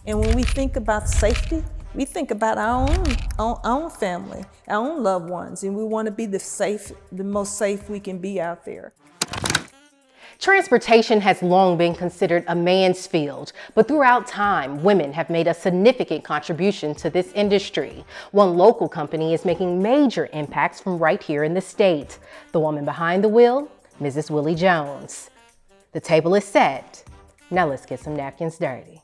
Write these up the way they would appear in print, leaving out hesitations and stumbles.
And when we think about safety, we think about our own family, our own loved ones, and we want to be the most safe we can be out there. Transportation has long been considered a man's field, but throughout time, women have made a significant contribution to this industry. One local company is making major impacts from right here in the state. The woman behind the wheel, Mrs. Willie Jones. The table is set. Now let's get some napkins dirty.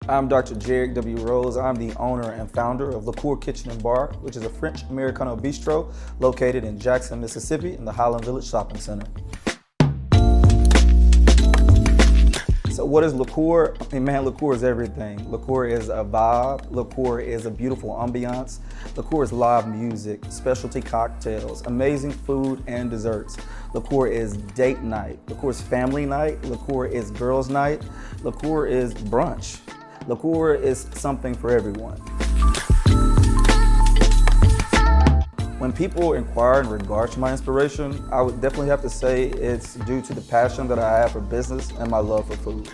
I'm Dr. Jarek W. Rose. I'm the owner and founder of Lour Kitchen and Bar, which is a French Americano bistro located in Jackson, Mississippi in the Highland Village Shopping Center. So what is Lour? I mean, man, Lour is everything. Lour is a vibe. Lour is a beautiful ambiance. Lour is live music, specialty cocktails, amazing food and desserts. Lour is date night. Lour is family night. Lour is girls night. Lour is brunch. Lour is something for everyone. When people inquire in regards to my inspiration, I would definitely have to say it's due to the passion that I have for business and my love for food.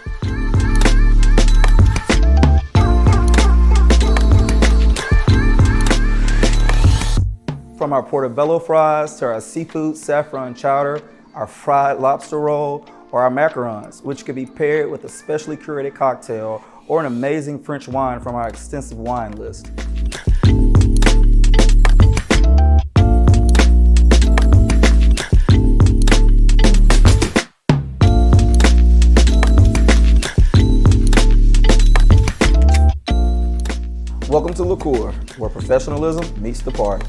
From our portobello fries to our seafood saffron chowder, our fried lobster roll, or our macarons, which could be paired with a specially curated cocktail or an amazing French wine from our extensive wine list. Welcome to Lour, where professionalism meets the party.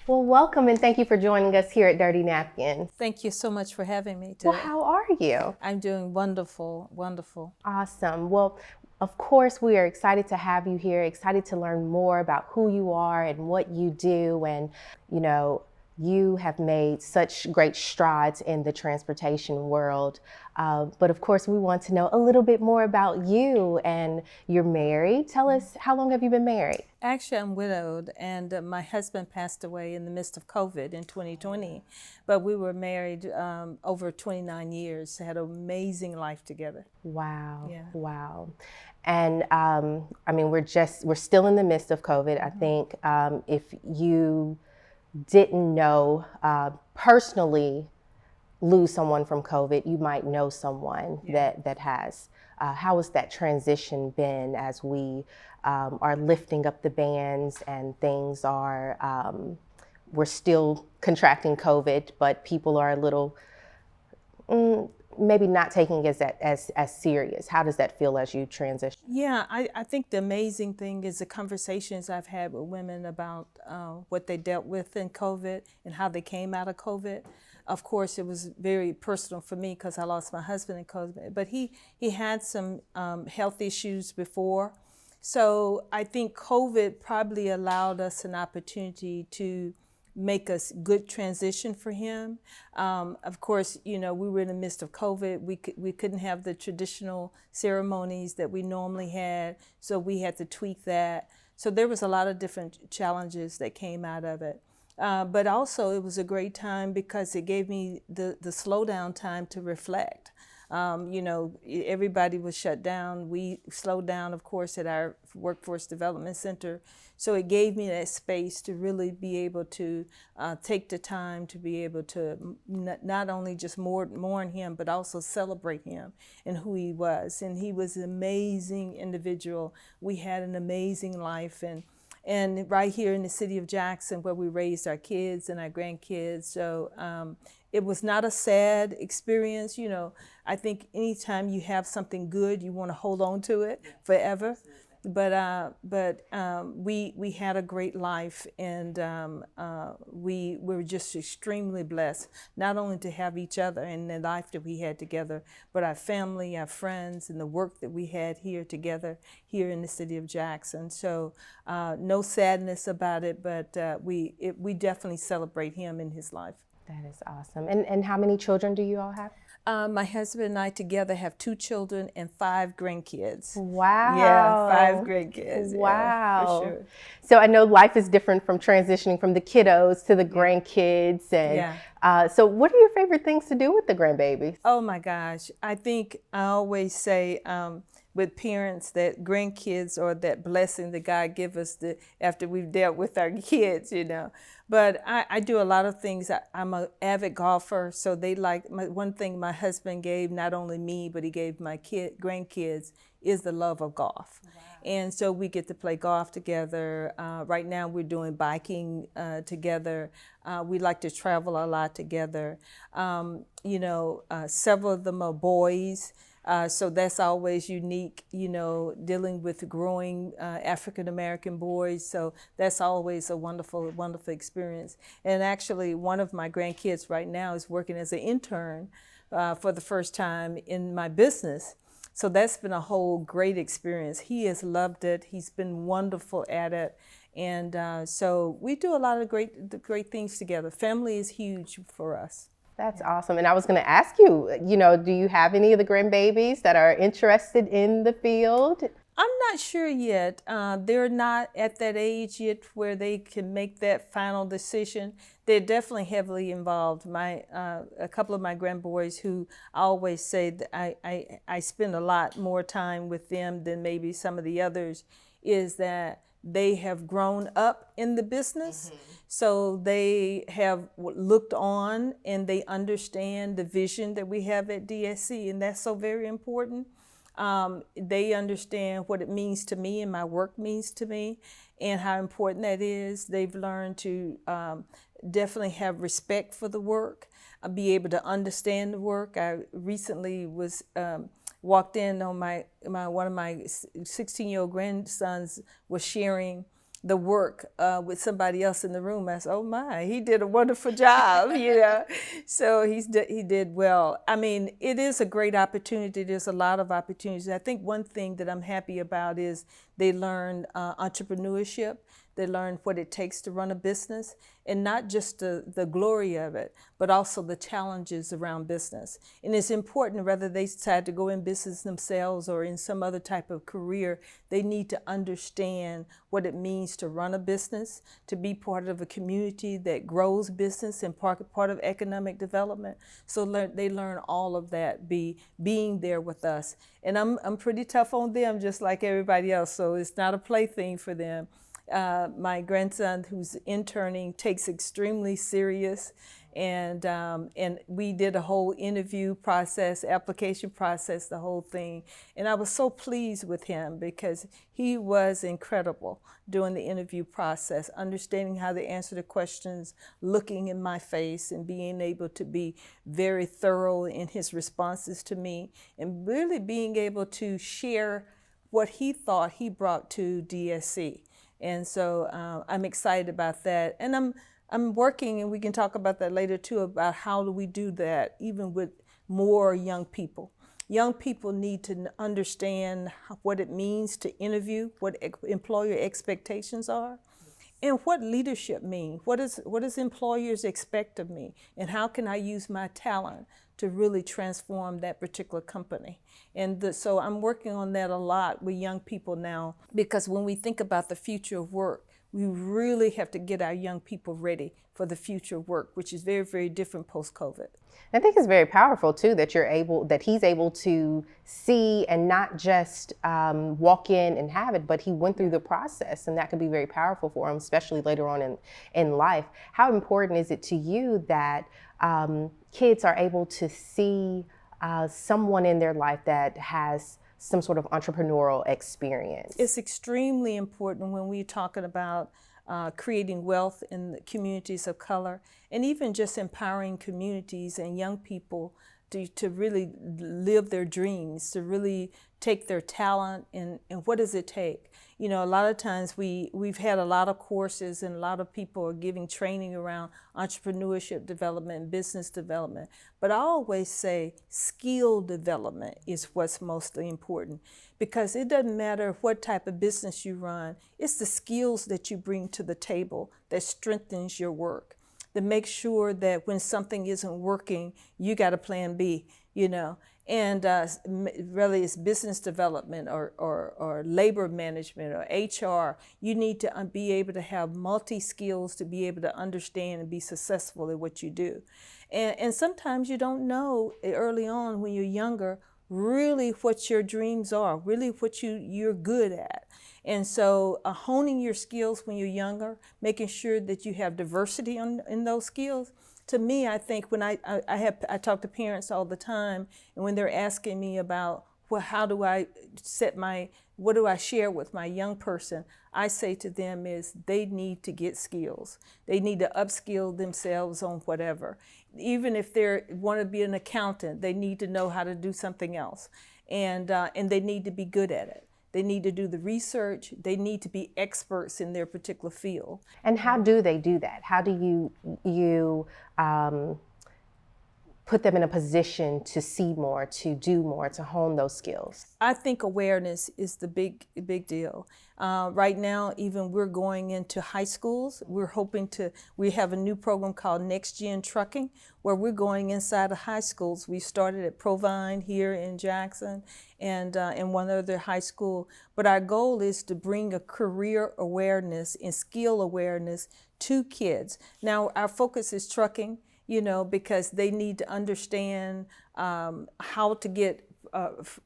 Well, welcome and thank you for joining us here at Dirty Napkins. Thank you so much for having me today. Well, how are you? I'm doing wonderful, wonderful. Awesome. Well, of course, we are excited to have you here, excited to learn more about who you are and what you do. And, you know, you have made such great strides in the transportation world. But of course, we want to know a little bit more about you. And you're married. Tell us, how long have you been married? Actually, I'm widowed, and my husband passed away in the midst of COVID in 2020. But we were married over 29 years, had an amazing life together. Wow. Yeah. Wow. And I mean, we're still in the midst of COVID. I think if you didn't know personally lose someone from COVID, you might know someone that has. How has that transition been as we are lifting up the bans and things are, we're still contracting COVID, but people are a little, maybe not taking it as serious. How does that feel as you transition? Yeah, I think the amazing thing is the conversations I've had with women about what they dealt with in COVID and how they came out of COVID. Of course, it was very personal for me because I lost my husband in COVID, but he had some health issues before. So I think COVID probably allowed us an opportunity to make a good transition for him. Of course, you know, we were in the midst of COVID. We couldn't have the traditional ceremonies that we normally had, so we had to tweak that. So there was a lot of different challenges that came out of it. But also it was a great time because it gave me the slowdown time to reflect. You know, everybody was shut down. We slowed down, of course, at our Workforce Development Center. So it gave me that space to really be able to take the time to be able to not only just mourn him, but also celebrate him and who he was. And he was an amazing individual. We had an amazing life. And right here in the city of Jackson, where we raised our kids and our grandkids. So it was not a sad experience. You know, I think anytime you have something good, you want to hold on to it forever. But we had a great life, and we were just extremely blessed, not only to have each other and the life that we had together, but our family, our friends, and the work that we had here together here in the city of Jackson. So no sadness about it, but we definitely celebrate him in his life. That is awesome. And how many children do you all have? My husband and I together have 2 children and 5 grandkids. Wow. Yeah, 5 grandkids. Wow. Yeah, for sure. So I know life is different from transitioning from the kiddos to the grandkids. And so what are your favorite things to do with the grandbabies? Oh my gosh. I think I always say with parents that grandkids are that blessing that God give us after we've dealt with our kids, you know. But I do a lot of things. I'm an avid golfer, so they one thing my husband gave not only me, but he gave my grandkids is the love of golf. Wow. And so we get to play golf together. Right now we're doing biking together. We like to travel a lot together. Several of them are boys. So that's always unique, dealing with growing African-American boys. So that's always a wonderful, wonderful experience. And actually, one of my grandkids right now is working as an intern for the first time in my business. So that's been a whole great experience. He has loved it. He's been wonderful at it. And so we do a lot of great things together. Family is huge for us. That's awesome. And I was going to ask you, do you have any of the grandbabies that are interested in the field? I'm not sure yet. They're not at that age yet where they can make that final decision. They're definitely heavily involved. A couple of my grandboys, who I always say that I spend a lot more time with them than maybe some of the others, is that they have grown up in the business. Mm-hmm. So they have looked on and they understand the vision that we have at DSC, and that's so very important. They understand what it means to me and my work means to me and how important that is. They've learned to definitely have respect for the work, be able to understand the work. I recently was walked in on one of my 16-year-old grandsons was sharing the work with somebody else in the room. I said, oh my, he did a wonderful job, So he did well. I mean, it is a great opportunity. There's a lot of opportunities. I think one thing that I'm happy about is they learn entrepreneurship. They learn what it takes to run a business, and not just the glory of it, but also the challenges around business. And it's important, whether they decide to go in business themselves or in some other type of career, they need to understand what it means to run a business, to be part of a community that grows business and part of economic development. So they learn all of that, being there with us. And I'm pretty tough on them, just like everybody else, so it's not a plaything for them. My grandson, who's interning, takes extremely serious, and we did a whole interview process, application process, the whole thing. And I was so pleased with him because he was incredible during the interview process, understanding how to answer the questions, looking in my face, and being able to be very thorough in his responses to me, and really being able to share what he thought he brought to DSC. And so I'm excited about that. And I'm working, and we can talk about that later too, about how do we do that even with more young people. Young people need to understand what it means to interview, what employer expectations are, and what leadership means. What does employers expect of me, and how can I use my talent to really transform that particular company? And so I'm working on that a lot with young people now, because when we think about the future of work, we really have to get our young people ready for the future of work, which is very, very different post-COVID. I think it's very powerful too that he's able to see and not just walk in and have it, but he went through the process, and that can be very powerful for him, especially later on in life. How important is it to you that kids are able to see someone in their life that has some sort of entrepreneurial experience? It's extremely important when we're talking about creating wealth in the communities of color, and even just empowering communities and young people to really live their dreams, to really take their talent, and what does it take? You know, a lot of times we've had a lot of courses, and a lot of people are giving training around entrepreneurship development, business development. But I always say skill development is what's mostly important, because it doesn't matter what type of business you run, it's the skills that you bring to the table that strengthens your work, that make sure that when something isn't working, you got a plan B. you know. And really it's business development or labor management or HR. You need to be able to have multi-skills to be able to understand and be successful at what you do. And sometimes you don't know early on when you're younger really what your dreams are, really what you're good at. And so honing your skills when you're younger, making sure that you have diversity in those skills. To me, I think when I talk to parents all the time, and when they're asking me about, well, how do I what do I share with my young person? I say to them is they need to get skills. They need to upskill themselves on whatever. Even if they want to be an accountant, they need to know how to do something else. And they need to be good at it. They need to do the research. They need to be experts in their particular field. And how do they do that? How do you put them in a position to see more, to do more, to hone those skills? I think awareness is the big deal. Right now, even we're going into high schools. We have a new program called Next Gen Trucking, where we're going inside of high schools. We started at Provine here in Jackson and in one other high school. But our goal is to bring a career awareness and skill awareness to kids. Now, our focus is trucking, you know, because they need to understand how to get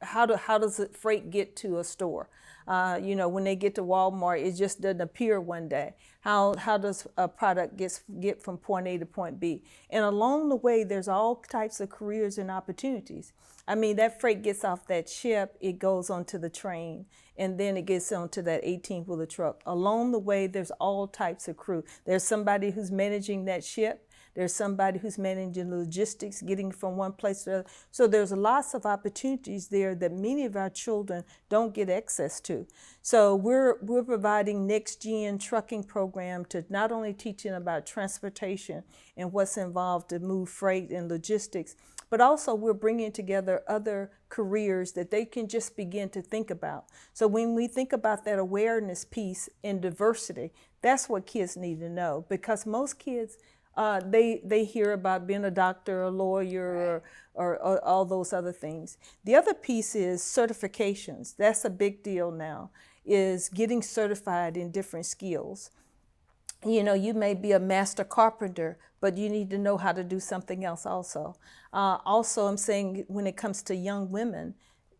how does the freight get to a store? You know, when they get to Walmart, it just doesn't appear one day. How does a product get from point A to point B? And along the way, there's all types of careers and opportunities. I mean, that freight gets off that ship, it goes onto the train, and then it gets onto that 18-wheeler truck. Along the way, there's all types of crew. There's somebody who's managing that ship. There's somebody who's managing logistics, getting from one place to the other. So there's lots of opportunities there that many of our children don't get access to. So we're providing Next Gen Trucking program to not only teaching about transportation and what's involved to move freight and logistics, but also we're bringing together other careers that they can just begin to think about. So when we think about that awareness piece and diversity, that's what kids need to know, because most kids, they hear about being a doctor, a lawyer, or all those other things. The other piece is certifications. That's a big deal now, is getting certified in different skills. You know, you may be a master carpenter, but you need to know how to do something else also. Also, I'm saying when it comes to young women,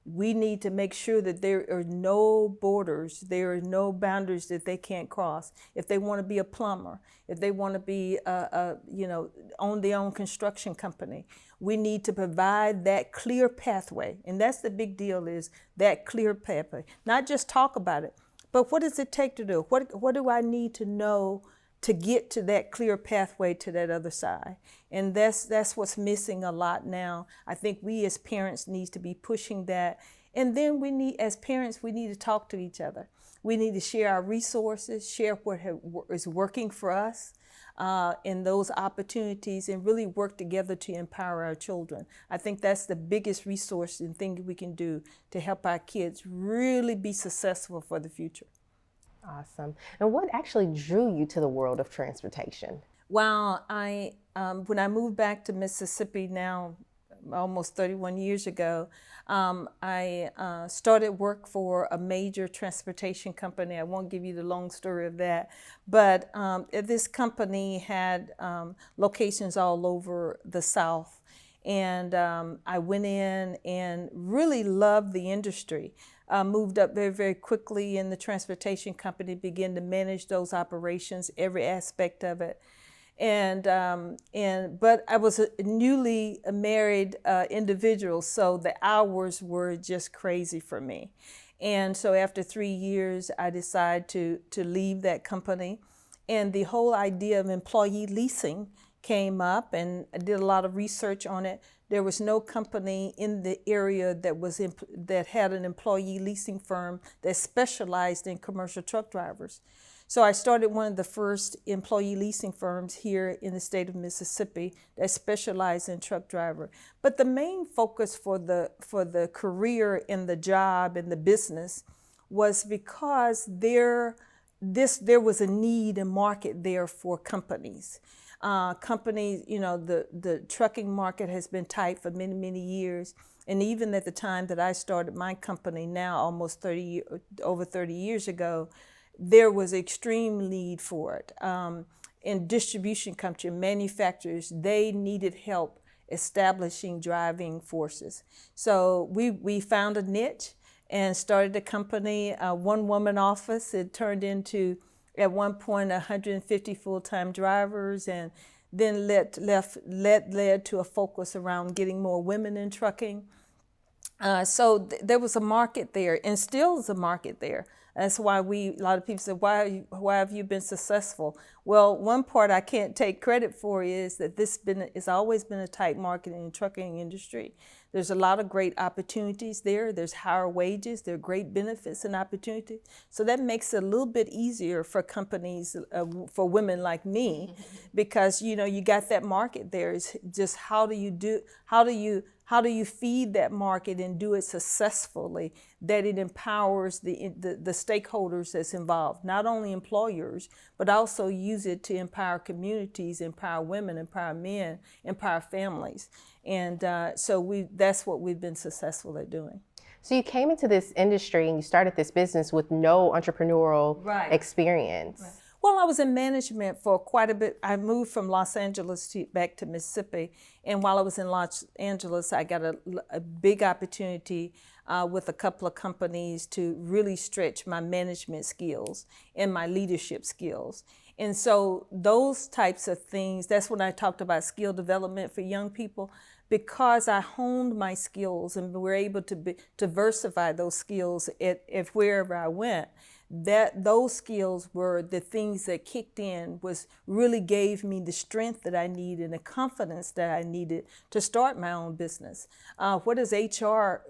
we need to make sure that there are no borders, there are no boundaries that they can't cross. If they want to be a plumber, if they want to be, own their own construction company, we need to provide that clear pathway. And that's the big deal, is that clear pathway. Not just talk about it, but what does it take to do? What do I need to know to get to that clear pathway to that other side? And that's what's missing a lot now. I think we as parents need to be pushing that. And then as parents, we need to talk to each other. We need to share our resources, share what is working for us in those opportunities, and really work together to empower our children. I think that's the biggest resource and thing we can do to help our kids really be successful for the future. Awesome. And what actually drew you to the world of transportation? Well, when I moved back to Mississippi now, almost 31 years ago, I started work for a major transportation company. I won't give you the long story of that, but this company had locations all over the South. And I went in and really loved the industry. Moved up very, very quickly in the transportation company, began to manage those operations, every aspect of it. But I was a newly married individual, so the hours were just crazy for me. And so after 3 years, I decided to leave that company. And the whole idea of employee leasing came up, and I did a lot of research on it. There was no company in the area that had an employee leasing firm that specialized in commercial truck drivers. So I started one of the first employee leasing firms here in the state of Mississippi that specialized in truck driver. But the main focus for the career and the job and the business was because there was a need and market there for companies. Companies, the trucking market has been tight for many, many years. And even at the time that I started my company, now almost over 30 years ago, there was extreme need for it. In distribution country, manufacturers, they needed help establishing driving forces. So we found a niche and started a company, a one-woman office. It turned into, at one point, 150 full-time drivers, and then led to a focus around getting more women in trucking. So there was a market there, and still is a market there. That's why a lot of people say, why have you been successful? Well, one part I can't take credit for is that it's always been a tight market in the trucking industry. There's a lot of great opportunities there. There's higher wages. There are great benefits and opportunity. So that makes it a little bit easier for companies, for women like me, because you got that market there. It's just how do you feed that market and do it successfully, that it empowers the stakeholders that's involved, not only employers, but also use it to empower communities, empower women, empower men, empower families. And so that's what we've been successful at doing. So you came into this industry and you started this business with no entrepreneurial experience. Right. Well, I was in management for quite a bit. I moved from Los Angeles back to Mississippi. And while I was in Los Angeles, I got a big opportunity with a couple of companies to really stretch my management skills and my leadership skills. And so those types of things, that's when I talked about skill development for young people, because I honed my skills and were able to diversify those skills at wherever I went. Those skills were the things that kicked in, really gave me the strength that I needed and the confidence that I needed to start my own business. What does HR,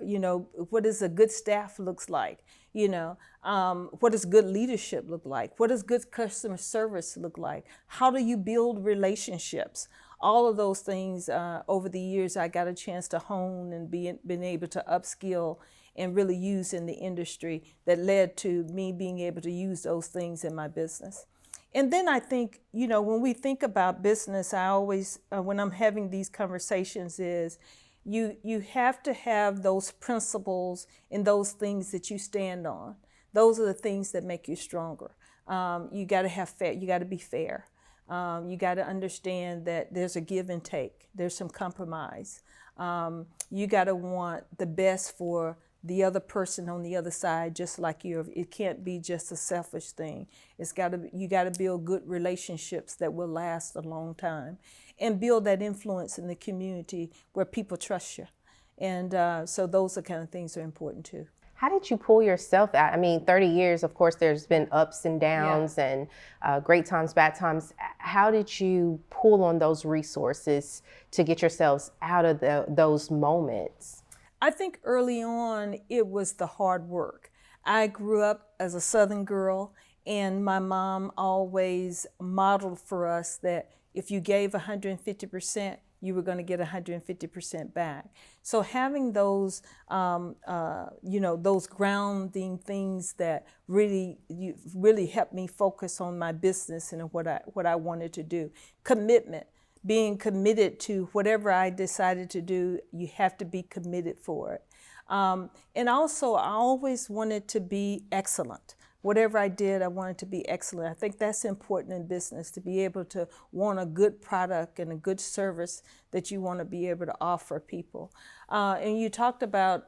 what does a good staff looks like? What does good leadership look like? What does good customer service look like? How do you build relationships? All of those things over the years I got a chance to hone and been able to upskill and really use in the industry, that led to me being able to use those things in my business. And then I think, when we think about business, I always, when I'm having these conversations, is you have to have those principles and those things that you stand on. Those are the things that make you stronger. You got to have fair. You got to be fair. You got to understand that there's a give and take. There's some compromise. You got to want the best for the other person on the other side, just like you. It can't be just a selfish thing. You got to build good relationships that will last a long time, and build that influence in the community where people trust you. And so those are kind of things that are important too. How did you pull yourself out? I mean, 30 years, of course, there's been ups and downs and great times, bad times. How did you pull on those resources to get yourselves out of those moments? I think early on, it was the hard work. I grew up as a Southern girl, and my mom always modeled for us that if you gave 150%, you were going to get 150% back. So having those, those grounding things that really helped me focus on my business and what I wanted to do. Commitment, being committed to whatever I decided to do, you have to be committed for it. And also, I always wanted to be excellent. Whatever I did, I wanted to be excellent. I think that's important in business, to be able to want a good product and a good service that you want to be able to offer people. And you talked about,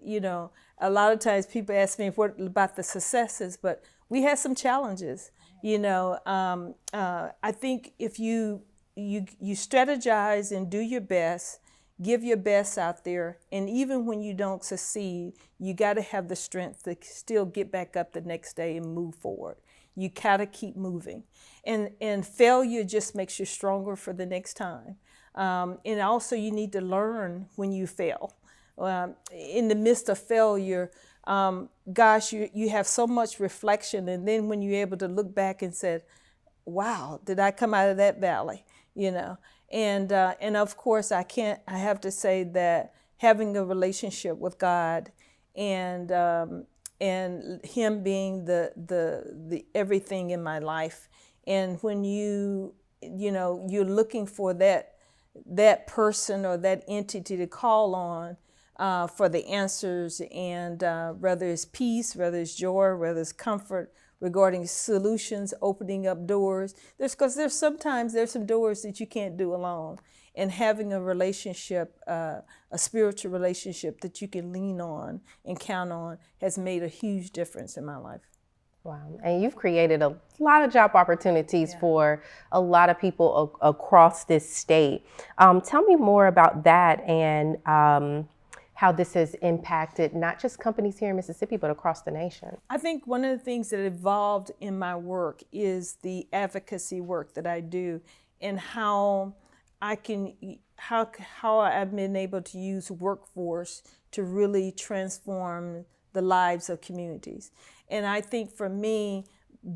a lot of times people ask me what about the successes, but we had some challenges. I think if you strategize and do your best, give your best out there, and even when you don't succeed, you got to have the strength to still get back up the next day and move forward. You got to keep moving, and failure just makes you stronger for the next time. And also, you need to learn when you fail. In the midst of failure, you have so much reflection, and then when you're able to look back and say, "Wow, did I come out of that valley?" And of course, I have to say that having a relationship with God and Him being the everything in my life, and when you you're looking for that person or that entity to call on for the answers, and whether it's peace, whether it's joy, whether it's comfort regarding solutions, opening up doors. Because there's some doors that you can't do alone. And having a relationship, a spiritual relationship that you can lean on and count on has made a huge difference in my life. Wow. And you've created a lot of job opportunities for a lot of people across this state. Tell me more about that and how this has impacted not just companies here in Mississippi, but across the nation. I think one of the things that evolved in my work is the advocacy work that I do, and how I've been able to use workforce to really transform the lives of communities. And I think for me,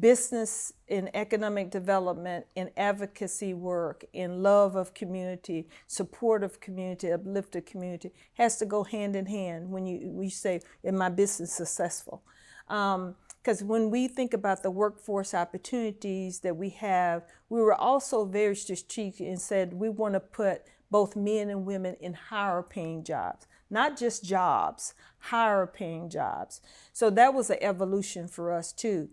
business and economic development and advocacy work and love of community, support of community, uplift of community has to go hand in hand when we say, is my business successful? Because when we think about the workforce opportunities that we have, we were also very strategic and said we want to put both men and women in higher paying jobs. Not just jobs, higher paying jobs. So that was an evolution for us too.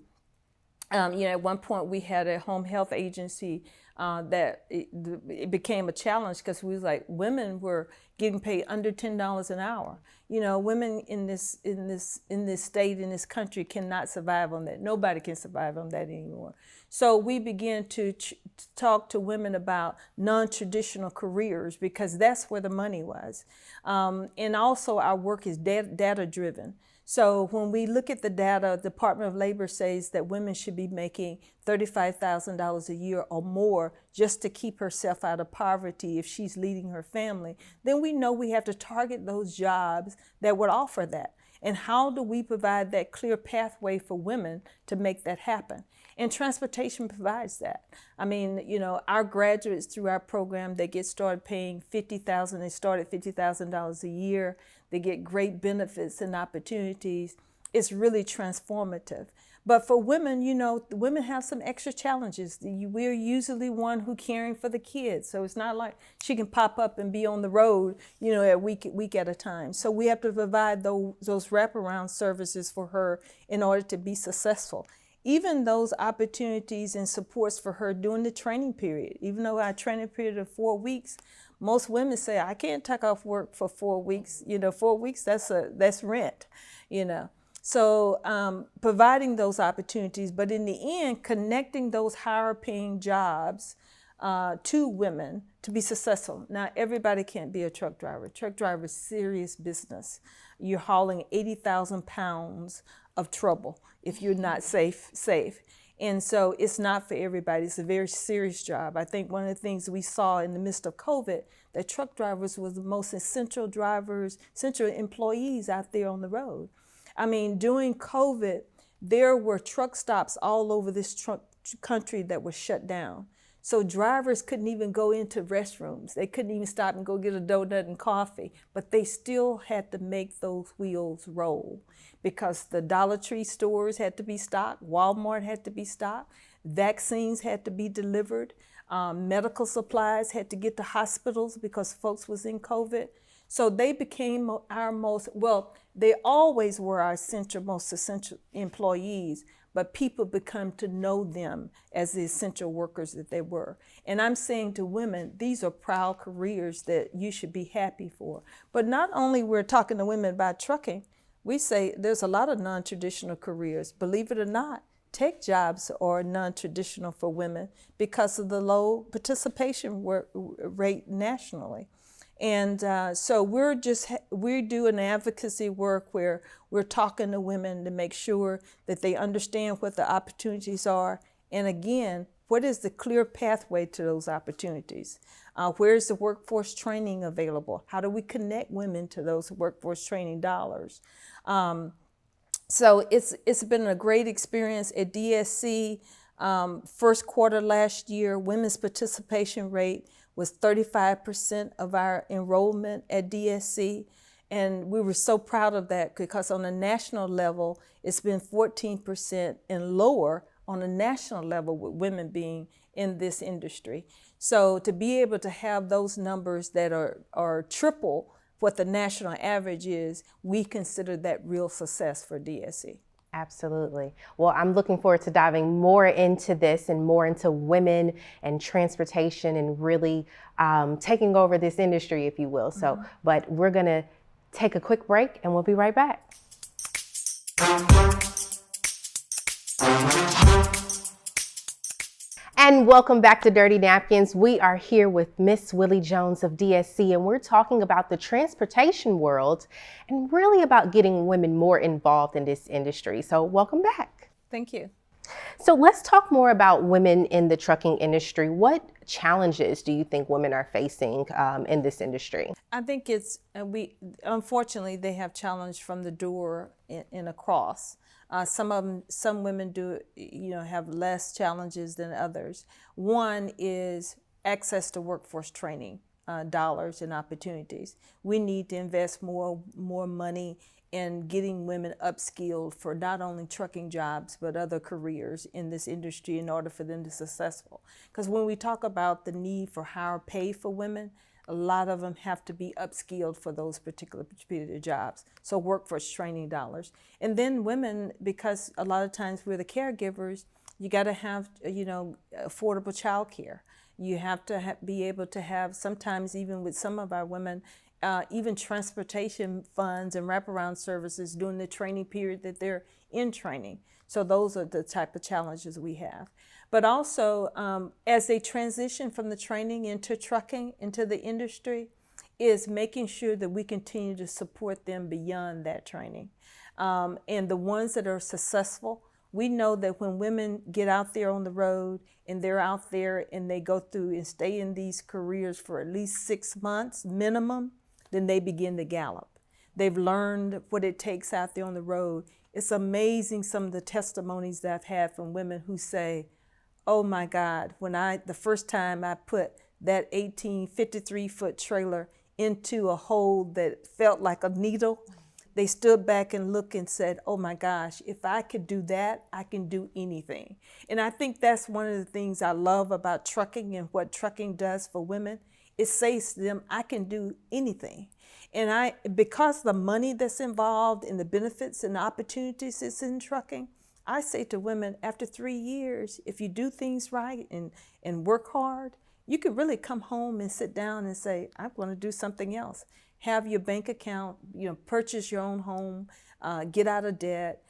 At one point we had a home health agency that it became a challenge because we was like, women were getting paid under $10 an hour. Women in this state, in this country, cannot survive on that. Nobody can survive on that anymore. So we began to talk to women about non-traditional careers, because that's where the money was. And also our work is data driven. So when we look at the data, the Department of Labor says that women should be making $35,000 a year or more just to keep herself out of poverty if she's leading her family. Then we know we have to target those jobs that would offer that. And how do we provide that clear pathway for women to make that happen? And transportation provides that. I mean, our graduates through our program, they get started paying $50,000. They start at $50,000 a year. They get great benefits and opportunities. It's really transformative. But for women, women have some extra challenges. We're usually one who caring for the kids. So it's not like she can pop up and be on the road, a week at a time. So we have to provide those wraparound services for her in order to be successful. Even those opportunities and supports for her during the training period. Even though our training period of 4 weeks, most women say, I can't take off work for 4 weeks. 4 weeks, that's rent, So providing those opportunities, but in the end, connecting those higher paying jobs to women to be successful. Now, everybody can't be a truck driver. Truck driver is serious business. You're hauling 80,000 pounds of trouble if you're not safe. And so it's not for everybody. It's a very serious job. I think one of the things we saw in the midst of COVID, that truck drivers was the most essential employees out there on the road. I mean, during COVID, there were truck stops all over this country that were shut down. So drivers couldn't even go into restrooms. They couldn't even stop and go get a donut and coffee, but they still had to make those wheels roll because the Dollar Tree stores had to be stocked, Walmart had to be stocked, vaccines had to be delivered, medical supplies had to get to hospitals because folks was in COVID. So they became they always were our most essential employees, but people become to know them as the essential workers that they were. And I'm saying to women, these are proud careers that you should be happy for. But not only we're talking to women about trucking, we say there's a lot of non-traditional careers. Believe it or not, tech jobs are non-traditional for women because of the low participation rate nationally. And so we're doing advocacy work where we're talking to women to make sure that they understand what the opportunities are. And again, what is the clear pathway to those opportunities? Where is the workforce training available? How do we connect women to those workforce training dollars? So it's been a great experience at DSC. First quarter last year, women's participation rate was 35% of our enrollment at DSC. And we were so proud of that because on a national level, it's been 14%, and Lour on a national level with women being in this industry. So to be able to have those numbers that are triple what the national average is, we consider that real success for DSE. Absolutely. Well, I'm looking forward to diving more into this and more into women and transportation and really taking over this industry, if you will. So, but we're going to take a quick break and we'll be right back. And welcome back to Dirty Napkins. We are here with Miss Willie Jones of DSC, and we're talking about the transportation world and really about getting women more involved in this industry. So welcome back. Thank you. So let's talk more about women in the trucking industry. What challenges do you think women are facing in this industry? I think it's, unfortunately, they have challenge from the door and across. Some women do, have less challenges than others. One is access to workforce training, dollars and opportunities. We need to invest more money in getting women upskilled for not only trucking jobs, but other careers in this industry in order for them to be successful. Because when we talk about the need for higher pay for women, a lot of them have to be upskilled for those particular jobs. So workforce training dollars. And then women, because a lot of times we're the caregivers, you got to have, affordable child care. You have to be able to have, sometimes even with some of our women, even transportation funds and wraparound services during the training period that they're in training. So those are the type of challenges we have. But also, as they transition from the training into trucking, into the industry, is making sure that we continue to support them beyond that training. And the ones that are successful, we know that when women get out there on the road and they're out there and they go through and stay in these careers for at least 6 months minimum, then they begin to gallop. They've learned what it takes out there on the road. It's amazing some of the testimonies that I've had from women who say, oh my God, the first time I put that 53-foot trailer into a hole that felt like a needle, they stood back and looked and said, oh my gosh, if I could do that, I can do anything. And I think that's one of the things I love about trucking and what trucking does for women. It says to them, I can do anything. And because the money that's involved and the benefits and the opportunities that's in trucking, I say to women, after 3 years, if you do things right and work hard, you could really come home and sit down and say, I'm going to do something else. Have your bank account, purchase your own home, get out of debt,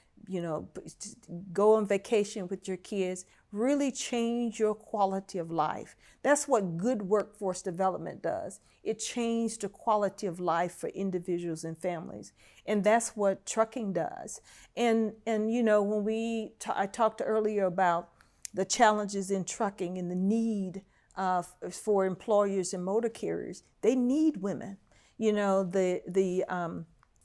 go on vacation with your kids, really change your quality of life. That's what good workforce development does. It changed the quality of life for individuals and families. And that's what trucking does. And when I talked earlier about the challenges in trucking and the need for employers and motor carriers, they need women.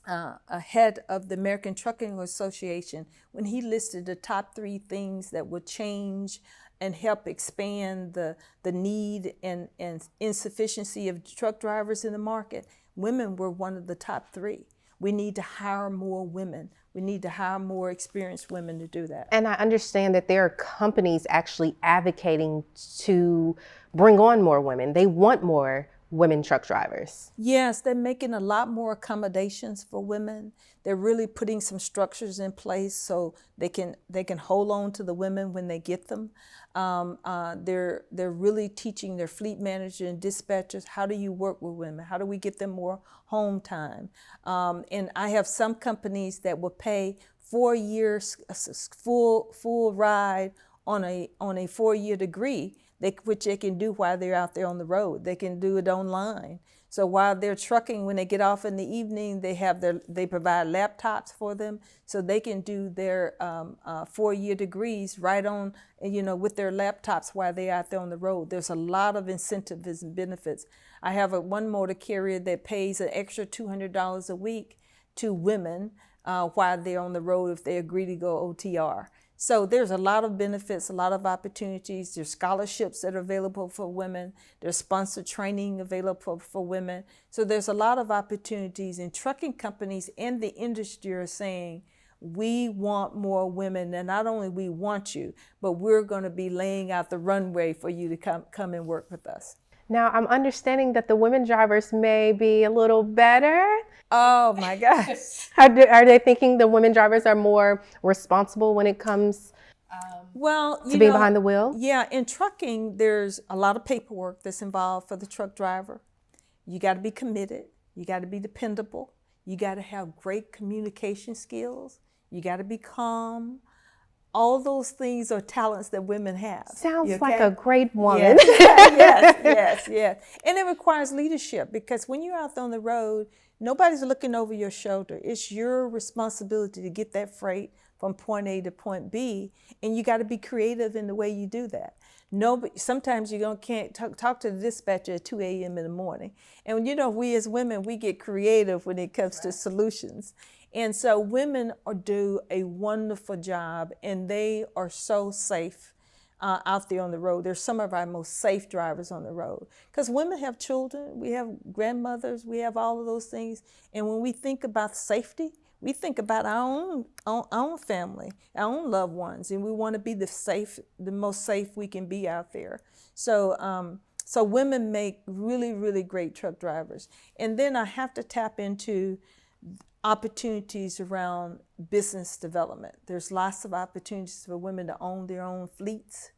A head of the American Trucking Association, when he listed the top 3 things that would change and help expand the need and insufficiency of truck drivers in the market, women were one of the top 3. We need to hire more women. We need to hire more experienced women to do that. And I understand that there are companies actually advocating to bring on more women. They want more women truck drivers. Yes, they're making a lot more accommodations for women. They're really putting some structures in place so they can hold on to the women when they get them. They're really teaching their fleet manager and dispatchers, how do you work with women? How do we get them more home time? And I have some companies that will pay 4 years full ride on a 4-year degree, which they can do while they're out there on the road. They can do it online. So while they're trucking, when they get off in the evening, they provide laptops for them, so they can do their 4-year degrees right on, with their laptops while they're out there on the road. There's a lot of incentives and benefits. I have one motor carrier that pays an extra $200 a week to women while they're on the road if they agree to go OTR. So there's a lot of benefits, a lot of opportunities. There's scholarships that are available for women. There's sponsored training available for women. So there's a lot of opportunities, and trucking companies and the industry are saying, we want more women, and not only we want you, but we're going to be laying out the runway for you to come and work with us. Now, I'm understanding that the women drivers may be a little better. Oh my gosh. Are they thinking the women drivers are more responsible when it comes Well, to being behind the wheel? Yeah, in trucking, there's a lot of paperwork that's involved for the truck driver. You got to be committed. You got to be dependable. You got to have great communication skills. You got to be calm. All those things are talents that women have. Sounds like a great woman. Yes. And it requires leadership, because when you're out on the road, nobody's looking over your shoulder. It's your responsibility to get that freight from point A to point B, and you got to be creative in the way you do that. Sometimes you can't talk to the dispatcher at 2 a.m. in the morning. And we as women, we get creative when it comes to solutions. And so women do a wonderful job, and they are so safe out there on the road. They're some of our most safe drivers on the road, because women have children, we have grandmothers, we have all of those things. And when we think about safety, we think about our own family, our own loved ones, and we want to be the most safe we can be out there. So women make really, really great truck drivers. And then I have to tap into opportunities around business development. There's lots of opportunities for women to own their own fleets,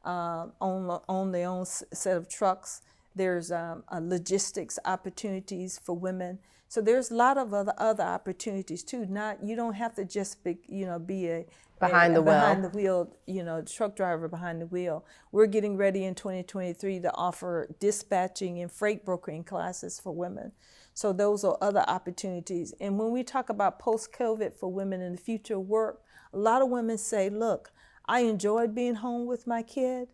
own their own set of trucks. There's logistics opportunities for women. So there's a lot of other opportunities too. You don't have to just be a behind the wheel, truck driver behind the wheel. We're getting ready in 2023 to offer dispatching and freight brokering classes for women. So those are other opportunities. And when we talk about post-COVID for women in the future of work, a lot of women say, look, I enjoyed being home with my kid.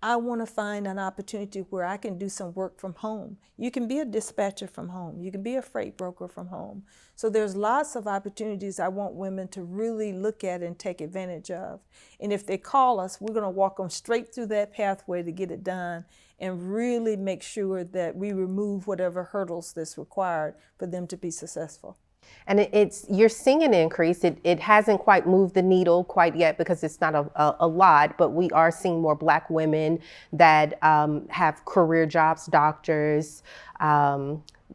I want to find an opportunity where I can do some work from home. You can be a dispatcher from home. You can be a freight broker from home. So there's lots of opportunities I want women to really look at and take advantage of. And if they call us, we're going to walk them straight through that pathway to get it done, and really make sure that we remove whatever hurdles that's required for them to be successful. And you're seeing an increase. It hasn't quite moved the needle quite yet, because it's not a lot, but we are seeing more Black women that have career jobs, doctors,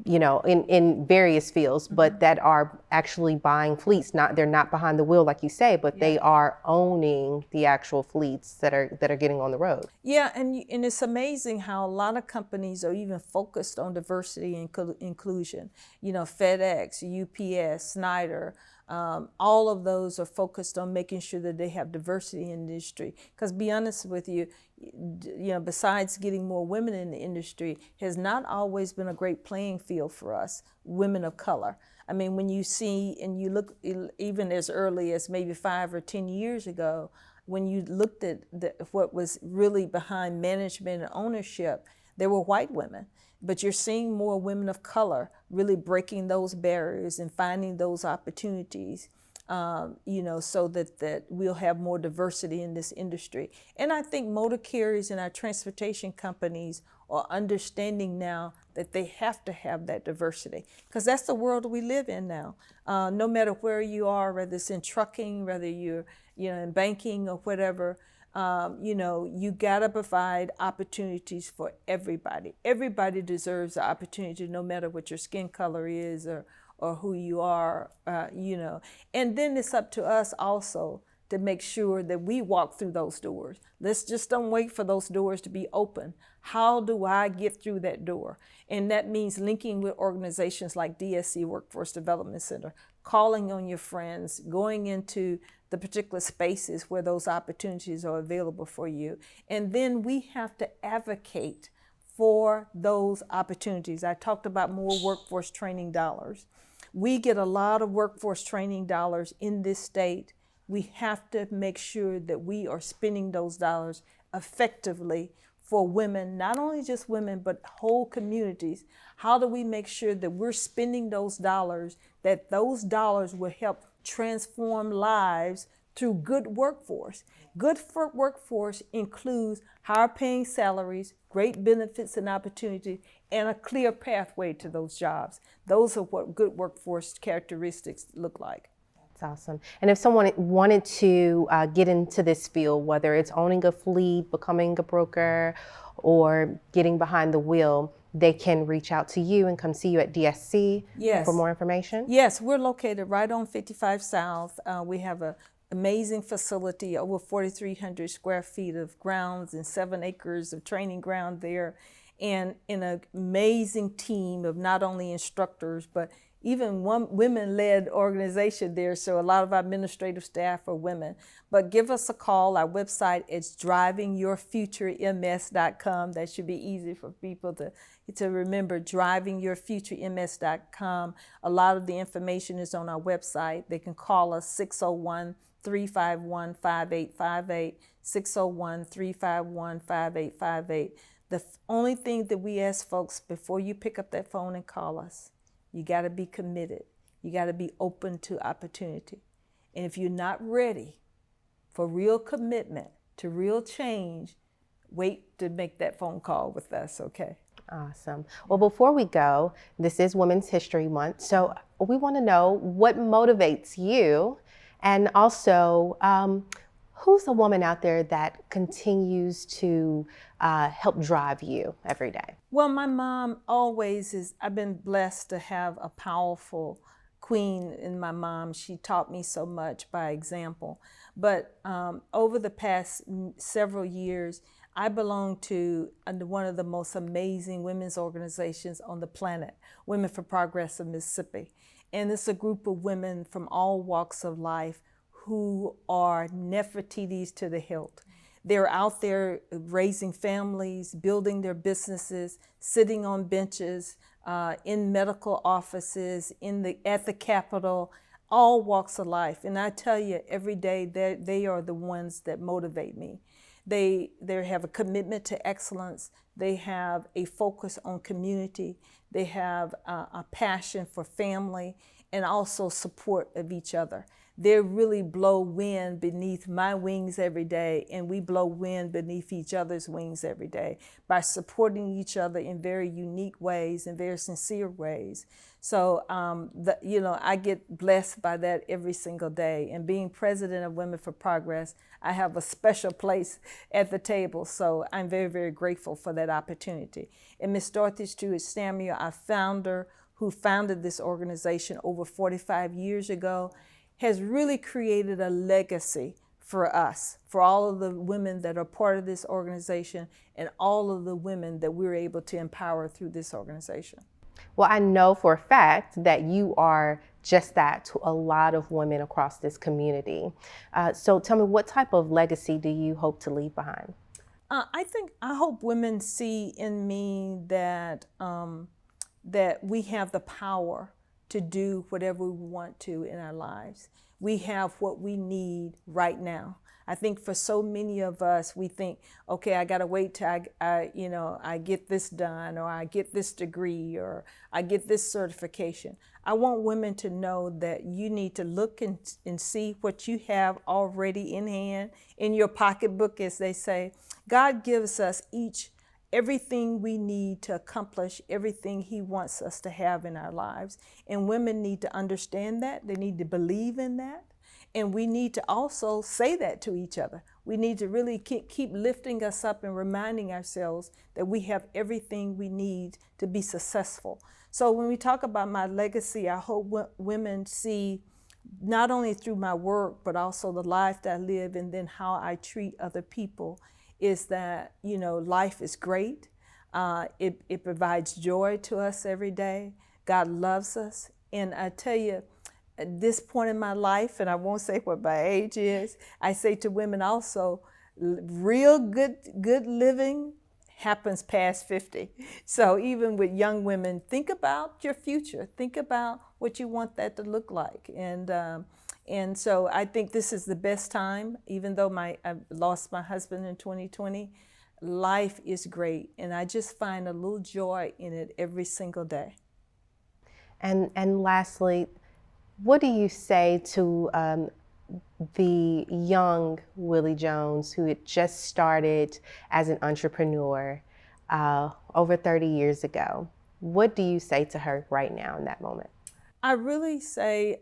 in various fields, but that are actually buying fleets. They're not behind the wheel, like you say, but they are owning the actual fleets that are getting on the road. Yeah, and it's amazing how a lot of companies are even focused on diversity and inclusion. FedEx, UPS, Snyder, all of those are focused on making sure that they have diversity in the industry. Because be honest with you, besides getting more women in the industry, has not always been a great playing field for us, women of color. I mean, when you see and you look, even as early as maybe 5 or 10 years ago, when you looked at what was really behind management and ownership, there were white women. But you're seeing more women of color really breaking those barriers and finding those opportunities, so that we'll have more diversity in this industry. And I think motor carriers and our transportation companies are understanding now that they have to have that diversity, because that's the world we live in now. No matter where you are, whether it's in trucking, whether you're in banking or whatever, you gotta provide opportunities for everybody. Everybody deserves the opportunity, no matter what your skin color is or who you are, And then it's up to us also to make sure that we walk through those doors. Let's just don't wait for those doors to be open. How do I get through that door? And that means linking with organizations like DSC, Workforce Development Center, calling on your friends, going into the particular spaces where those opportunities are available for you. And then we have to advocate for those opportunities. I talked about more workforce training dollars. We get a lot of workforce training dollars in this state. We have to make sure that we are spending those dollars effectively for women, not only just women, but whole communities. How do we make sure that we're spending those dollars, that those dollars will help transform lives through good workforce? Good workforce includes higher paying salaries, great benefits and opportunity, and a clear pathway to those jobs. Those are what good workforce characteristics look like. That's That's awesome. And if someone wanted to get into this field, whether it's owning a fleet, becoming a broker, or getting behind the wheel, they can reach out to you and come see you at DSC Yes. for more information? Yes, we're located right on 55 South. We have an amazing facility, over 4,300 square feet of grounds and 7 acres of training ground there, and an amazing team of not only instructors, but even one women-led organization there. So a lot of our administrative staff are women. But give us a call. Our website is drivingyourfuturems.com. That should be easy for people to remember, drivingyourfuturems.com. A lot of the information is on our website. They can call us 601-351-5858, 601-351-5858. The only thing that we ask folks before you pick up that phone and call us, you got to be committed. You got to be open to opportunity. And if you're not ready for real commitment to real change, wait to make that phone call with us, okay? Awesome. Well, before we go, this is Women's History Month, so we want to know what motivates you, and also who's the woman out there that continues to help drive you every day? Well, my mom always is, I've been blessed to have a powerful queen in my mom. She taught me so much by example. But over the past several years, I belong to one of the most amazing women's organizations on the planet, Women for Progress of Mississippi. And it's a group of women from all walks of life who are Nefertiti's to the hilt. They're out there raising families, building their businesses, sitting on benches, in medical offices, at the Capitol, all walks of life. And I tell you, every day they are the ones that motivate me. They have a commitment to excellence. They have a focus on community. They have a passion for family and also support of each other. They really blow wind beneath my wings every day, and we blow wind beneath each other's wings every day by supporting each other in very unique ways and very sincere ways. So, I get blessed by that every single day. And being president of Women for Progress, I have a special place at the table. So I'm very, very grateful for that opportunity. And Miss Dorothy Stewart Samuel, our founder, who founded this organization over 45 years ago, has really created a legacy for us, for all of the women that are part of this organization and all of the women that we're able to empower through this organization. Well, I know for a fact that you are just that to a lot of women across this community. So tell me, what type of legacy do you hope to leave behind? I hope women see in me that we have the power to do whatever we want to in our lives. We have what we need right now. I think for so many of us, we think, okay, I gotta wait till I get this done, or I get this degree, or I get this certification. I want women to know that you need to look and see what you have already in hand, in your pocketbook, as they say. God gives us each everything we need to accomplish everything He wants us to have in our lives. And women need to understand that. They need to believe in that. And we need to also say that to each other. We need to really keep lifting us up and reminding ourselves that we have everything we need to be successful. So when we talk about my legacy, I hope women see not only through my work, but also the life that I live and then how I treat other people, is that, life is great. It provides joy to us every day. God loves us. And I tell you, at this point in my life, and I won't say what my age is, I say to women also, real good living happens past 50. So even with young women, think about your future. Think about what you want that to look like. And so I think this is the best time, even though I lost my husband in 2020, life is great. And I just find a little joy in it every single day. And lastly, what do you say to the young Willie Jones who had just started as an entrepreneur over 30 years ago? What do you say to her right now in that moment? I really say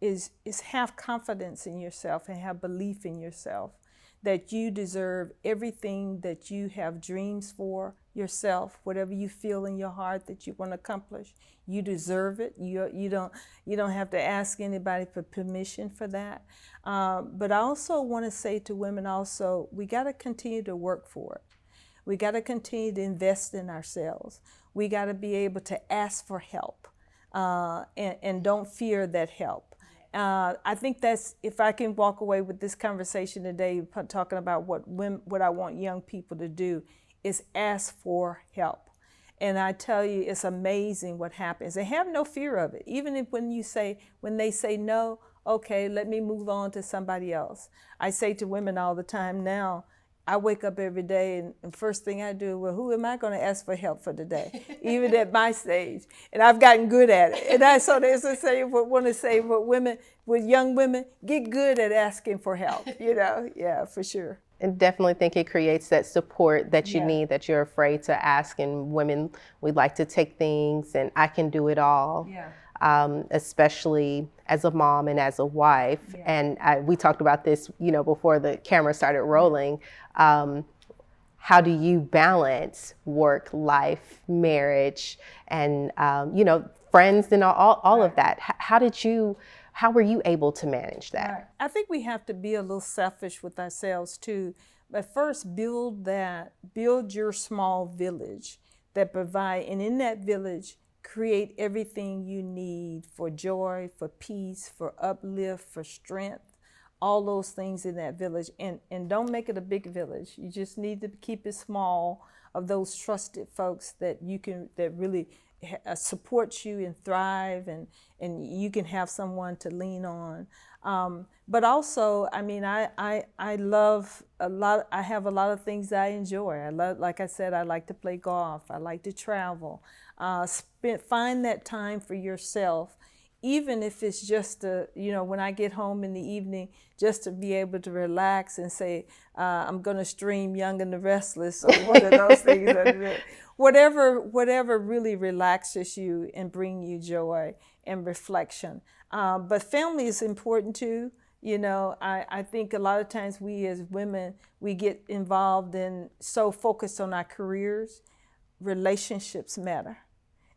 is have confidence in yourself and have belief in yourself that you deserve everything that you have dreams for yourself, whatever you feel in your heart that you want to accomplish, you deserve it. You don't have to ask anybody for permission for that. But I also want to say to women also, we got to continue to work for it. We got to continue to invest in ourselves. We got to be able to ask for help and don't fear that help. I think that's, if I can walk away with this conversation today, talking about what I want young people to do, is ask for help. And I tell you, it's amazing what happens. And have no fear of it. Even if when they say no, okay, let me move on to somebody else. I say to women all the time now, I wake up every day and first thing I do, well, who am I going to ask for help for today? Even at my stage. And I've gotten good at it. And I want to say with young women, get good at asking for help, yeah, for sure. And definitely think it creates that support that you need, that you're afraid to ask. And women, we like to take things and I can do it all. Yeah. Especially as a mom and as a wife. Yeah. And we talked about this, before the camera started rolling. How do you balance work, life, marriage, and, friends and all of that? How were you able to manage that? Right. I think we have to be a little selfish with ourselves too. But first, build your small village that provide, and in that village, create everything you need for joy, for peace, for uplift, for strength, all those things in that village. And don't make it a big village. You just need to keep it small, of those trusted folks that really support you and thrive, and you can have someone to lean on. But also, I love a lot. I have a lot of things that I enjoy. Like I said, I like to play golf. I like to travel. Find that time for yourself, even if it's just when I get home in the evening, just to be able to relax and say, I'm going to stream Young and the Restless, or one of those things. Whatever really relaxes you and bring you joy and reflection. But family is important too. I think a lot of times we as women, we get involved in so focused on our careers. Relationships matter.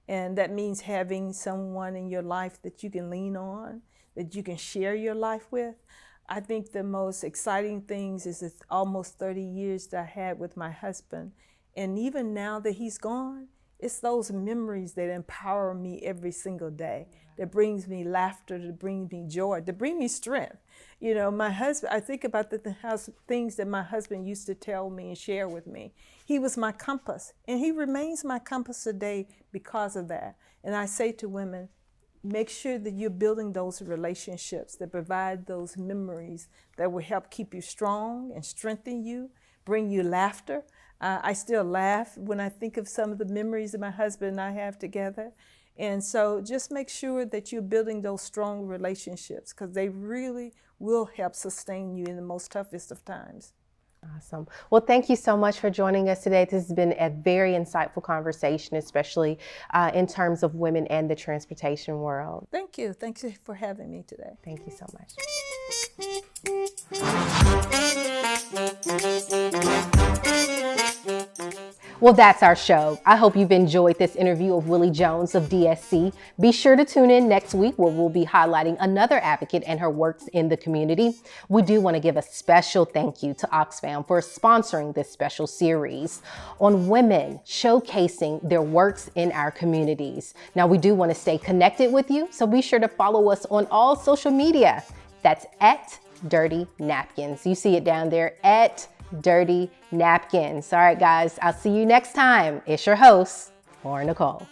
And that means having someone in your life that you can lean on, that you can share your life with. I think the most exciting things is the almost 30 years that I had with my husband. And even now that he's gone, it's those memories that empower me every single day, that brings me laughter, that brings me joy, that bring me strength. My husband, I think about the things that my husband used to tell me and share with me. He was my compass, and he remains my compass today because of that. And I say to women, make sure that you're building those relationships that provide those memories that will help keep you strong and strengthen you, bring you laughter. I still laugh when I think of some of the memories that my husband and I have together. And so just make sure that you're building those strong relationships, because they really will help sustain you in the most toughest of times. Awesome. Well, thank you so much for joining us today. This has been a very insightful conversation, especially in terms of women and the transportation world. Thank you. Thank you for having me today. Thank you so much. Well, that's our show. I hope you've enjoyed this interview of Willie Jones of DSC. Be sure to tune in next week, where we'll be highlighting another advocate and her works in the community. We do want to give a special thank you to Oxfam for sponsoring this special series on women showcasing their works in our communities. Now, we do want to stay connected with you, so be sure to follow us on all social media. That's at Dirty Napkins. You see it down there, at Dirty Napkins. All right, guys, I'll see you next time. It's your host, Laura Nicole.